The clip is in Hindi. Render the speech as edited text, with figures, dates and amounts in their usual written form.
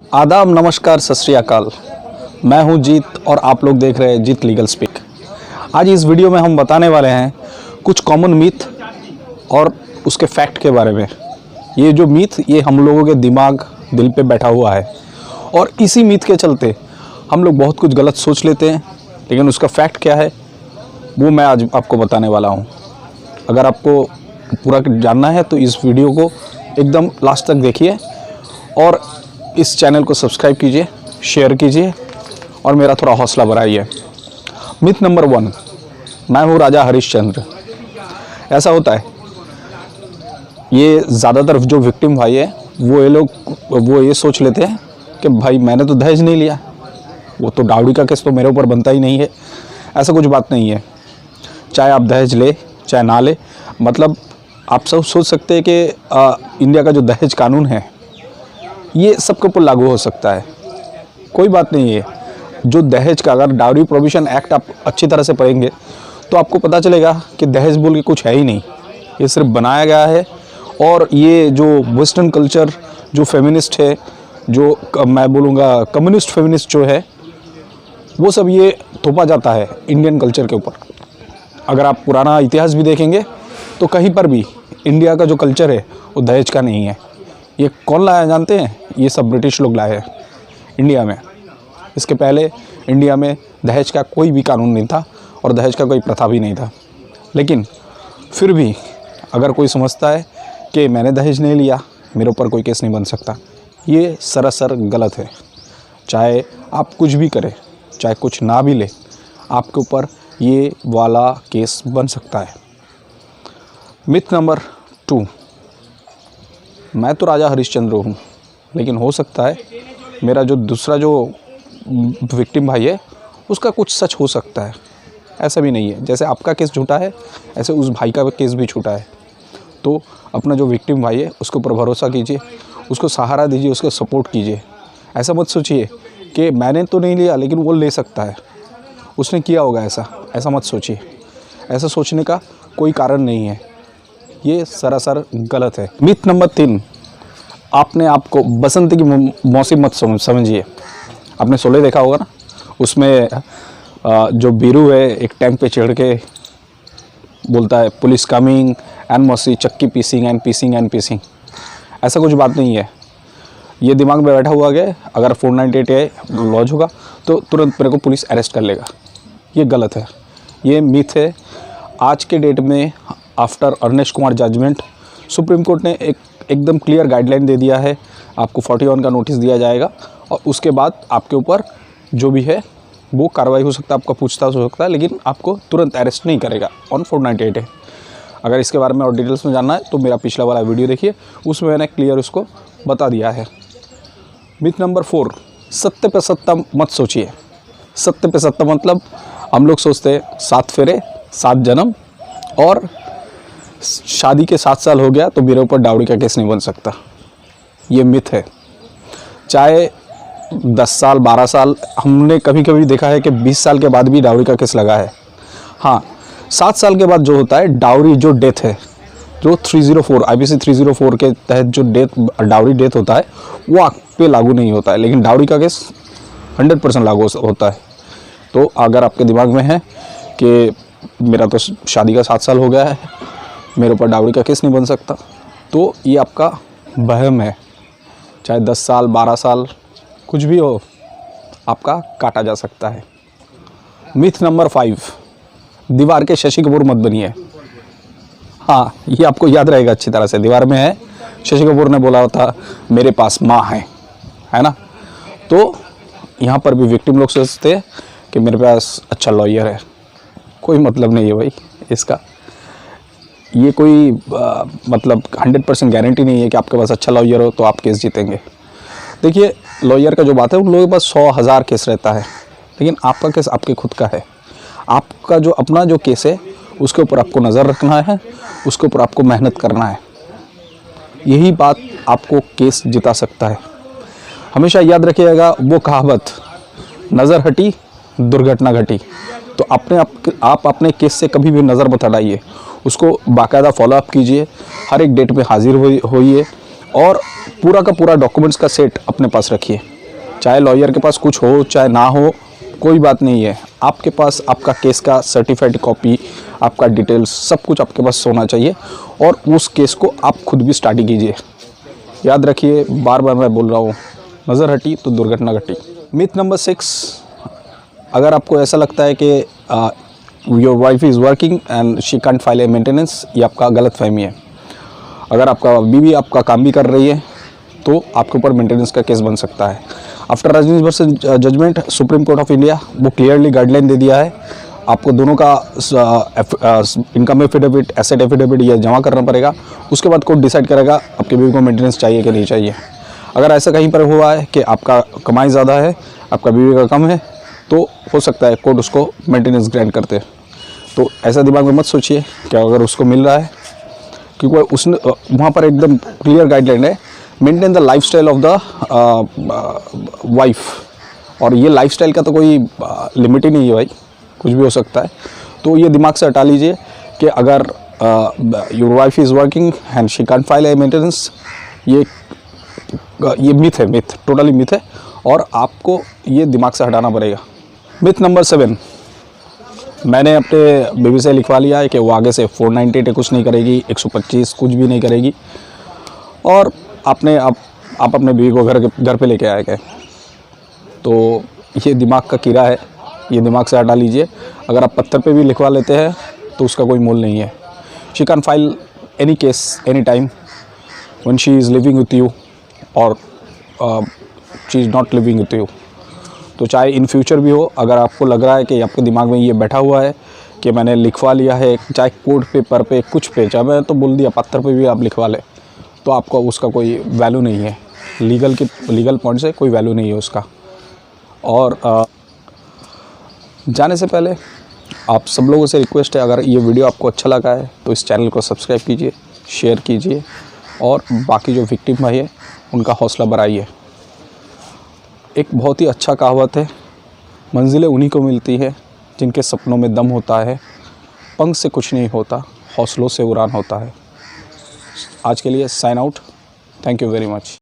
आदाब, नमस्कार, सत श्री अकाल। मैं हूं जीत और आप लोग देख रहे हैं जीत लीगल स्पीक। आज इस वीडियो में हम बताने वाले हैं कुछ कॉमन मिथ और उसके फैक्ट के बारे में। ये जो मिथ ये हम लोगों के दिमाग दिल पे बैठा हुआ है और इसी मिथ के चलते हम लोग बहुत कुछ गलत सोच लेते हैं, लेकिन उसका फैक्ट क्या है वो मैं आज आपको बताने वाला हूँ। अगर आपको पूरा जानना है तो इस वीडियो को एकदम लास्ट तक देखिए और इस चैनल को सब्सक्राइब कीजिए, शेयर कीजिए और मेरा थोड़ा हौसला बढ़ाइए। मिथ नंबर 1, मैं हूँ राजा हरिश्चंद्र। ऐसा होता है, ये ज़्यादातर जो विक्टिम भाई है वो ये सोच लेते हैं कि भाई मैंने तो दहेज नहीं लिया, वो तो डाउरी का केस तो मेरे ऊपर बनता ही नहीं है। ऐसा कुछ बात नहीं है। चाहे आप दहेज ले चाहे ना ले, मतलब आप सब सोच सकते हैं कि इंडिया का जो दहेज कानून है ये सबके ऊपर लागू हो सकता है, कोई बात नहीं है। जो दहेज का, अगर डाउरी प्रोविजन एक्ट आप अच्छी तरह से पढ़ेंगे तो आपको पता चलेगा कि दहेज बोल के कुछ है ही नहीं, ये सिर्फ बनाया गया है। और ये जो वेस्टर्न कल्चर, जो फेमिनिस्ट है, जो मैं बोलूँगा कम्युनिस्ट फेमिनिस्ट जो है, वो सब ये थोपा जाता है इंडियन कल्चर के ऊपर। अगर आप पुराना इतिहास भी देखेंगे तो कहीं पर भी इंडिया का जो कल्चर है वो दहेज का नहीं है। ये कौन लाया जानते हैं? ये सब ब्रिटिश लोग लाए हैं इंडिया में। इसके पहले इंडिया में दहेज का कोई भी कानून नहीं था और दहेज का कोई प्रथा भी नहीं था। लेकिन फिर भी अगर कोई समझता है कि मैंने दहेज नहीं लिया, मेरे ऊपर कोई केस नहीं बन सकता, ये सरासर गलत है। चाहे आप कुछ भी करें, चाहे कुछ ना भी ले, आपके ऊपर ये वाला केस बन सकता है। मिथ नंबर 2, मैं तो राजा हरिश्चंद्र हूँ, लेकिन हो सकता है मेरा जो दूसरा जो विक्टिम भाई है उसका कुछ सच हो सकता है। ऐसा भी नहीं है, जैसे आपका केस झूठा है ऐसे उस भाई का केस भी झूठा है। तो अपना जो विक्टिम भाई है उसके ऊपर भरोसा कीजिए, उसको सहारा दीजिए, उसको सपोर्ट कीजिए। ऐसा मत सोचिए कि मैंने तो नहीं लिया लेकिन वो ले सकता है, उसने किया होगा ऐसा मत सोचिए। ऐसा सोचने का कोई कारण नहीं है, ये सरासर गलत है। मिथ नंबर 3, आपने आपको बसंती की मौसम मत समझिए। आपने शोले देखा होगा ना, उसमें जो बीरू है एक टैंक पे चढ़ के बोलता है पुलिस कमिंग एंड मौसी चक्की पीसिंग एंड पीसिंग एंड पीसिंग। ऐसा कुछ बात नहीं है, ये दिमाग में बैठा हुआ गया। अगर 498 लॉन्च होगा तो तुरंत मेरे को पुलिस अरेस्ट कर लेगा, ये गलत है, ये मिथ है। आज के डेट में after Arnesh Kumar judgment Supreme Court ने एकदम क्लियर गाइडलाइन दे दिया है। आपको 41 का नोटिस दिया जाएगा और उसके बाद आपके ऊपर जो भी है वो कार्रवाई हो सकता है, आपका पूछताछ हो सकता है, लेकिन आपको तुरंत अरेस्ट नहीं करेगा ऑन 498 है। अगर इसके बारे में और डिटेल्स में जानना है तो मेरा पिछला वाला वीडियो देखिए, उसमें मैंने क्लियर उसको बता दिया है। मिथ नंबर 4, सत्य पे सत्ता मत सोचिए। सत्य पे सत्ता मतलब हम लोग सोचते हैं 7 फेरे 7 जन्म और शादी के 7 साल हो गया तो मेरे ऊपर डाउरी का केस नहीं बन सकता, ये मिथ है। चाहे 10 साल 12 साल, हमने कभी कभी देखा है कि 20 साल के बाद भी डाउरी का केस लगा है। हाँ, 7 साल के बाद जो होता है डाउरी जो डेथ है, जो 304 IPC 304 के तहत जो डाउरी डेथ होता है वो आप पे लागू नहीं होता है, लेकिन डाउरी का केस 100% लागू होता है। तो अगर आपके दिमाग में है कि मेरा तो शादी का 7 साल हो गया है, मेरे ऊपर डाउरी का केस नहीं बन सकता, तो ये आपका वहम है। चाहे 10 साल 12 साल कुछ भी हो, आपका काटा जा सकता है। मिथ नंबर 5, दीवार के शशि कपूर मत बनिए। हाँ, ये आपको याद रहेगा अच्छी तरह से। दीवार में है, शशि कपूर ने बोला था मेरे पास माँ है ना। तो यहाँ पर भी विक्टिम लोग सोचते हैं कि मेरे पास अच्छा लॉयर है, कोई मतलब नहीं है भाई इसका। ये कोई मतलब 100% गारंटी नहीं है कि आपके पास अच्छा लॉयर हो तो आप केस जीतेंगे। देखिए, लॉयर का जो बात है उन लोगों के पास 100,000 केस रहता है, लेकिन आपका केस आपके खुद का है। आपका जो अपना जो केस है उसके ऊपर आपको नज़र रखना है, उसके ऊपर आपको मेहनत करना है। यही बात आपको केस जिता सकता है। हमेशा याद रखिएगा वो कहावत, नज़र हटी दुर्घटना घटी। तो आप अपने केस से कभी भी नज़र मत हटाइए, उसको बाकायदा फॉलोअप कीजिए, हर एक डेट पे हाजिर होइए और पूरा का पूरा डॉक्यूमेंट्स का सेट अपने पास रखिए। चाहे लॉयर के पास कुछ हो चाहे ना हो, कोई बात नहीं है, आपके पास आपका केस का सर्टिफाइड कॉपी, आपका डिटेल्स सब कुछ आपके पास होना चाहिए और उस केस को आप खुद भी स्टडी कीजिए। याद रखिए, बार बार मैं बोल रहा हूँ, नज़र हटी तो दुर्घटना घटी। मिथ नंबर 6, अगर आपको ऐसा लगता है कि your wife is working and she can't file A maintenance, ये आपका गलत फहमी है। अगर आपका बीवी आपका काम भी कर रही है तो आपके ऊपर मेंटेनेंस का केस बन सकता है। After Rajnesh versus judgment, Supreme Court of India वो क्लियरली गाइडलाइन दे दिया है, आपको दोनों का इनकम एफिडेविट, एसेट एफिडेविट ये जमा करना पड़ेगा। उसके बाद कोर्ट डिसाइड करेगा आपके बीवी को मेंटेनेंस चाहिए कि नहीं चाहिए। अगर ऐसा कहीं पर हुआ है कि आपका कमाई ज़्यादा है, आपका बीवी का कम है, तो हो सकता है कोर्ट उसको मेंटेनेंस ग्रांट करते। तो ऐसा दिमाग में मत सोचिए कि अगर उसको मिल रहा है, क्योंकि उसने वहाँ पर एकदम क्लियर गाइडलाइन है, maintain the lifestyle of the wife. और ये लाइफस्टाइल का तो कोई लिमिट ही नहीं है भाई, कुछ भी हो सकता है। तो ये दिमाग से हटा लीजिए कि अगर your wife is working and she can't file A maintenance, ये मिथ है, मिथ टोटली मिथ है और आपको ये दिमाग से हटाना पड़ेगा। मिथ नंबर 7, मैंने अपने बीवी से लिखवा लिया है कि वो आगे से 498 कुछ नहीं करेगी, 125 कुछ भी नहीं करेगी, और आप अपने बीवी को घर पे लेके आए गए। तो ये दिमाग का कीड़ा है, ये दिमाग से हटा लीजिए। अगर आप पत्थर पे भी लिखवा लेते हैं तो उसका कोई मोल नहीं है। She can file any case any time when she is living with you और she is not living with you. तो चाहे इन फ्यूचर भी हो, अगर आपको लग रहा है कि आपके दिमाग में ये बैठा हुआ है कि मैंने लिखवा लिया है, चाहे कोर्ट पेपर पे कुछ पे, चाहे मैं तो बोल दिया पत्थर पे भी आप लिखवा लें, तो आपको उसका कोई वैल्यू नहीं है, लीगल पॉइंट से कोई वैल्यू नहीं है उसका। और जाने से पहले आप सब लोगों से रिक्वेस्ट है, अगर ये वीडियो आपको अच्छा लगा है तो इस चैनल को सब्सक्राइब कीजिए, शेयर कीजिए और बाकी जो विक्टिम भाई है उनका हौसला बढ़ाइए। एक बहुत ही अच्छा कहावत है, मंजिलें उन्हीं को मिलती है जिनके सपनों में दम होता है, पंख से कुछ नहीं होता, हौसलों से उड़ान होता है। आज के लिए sign out, thank you very much.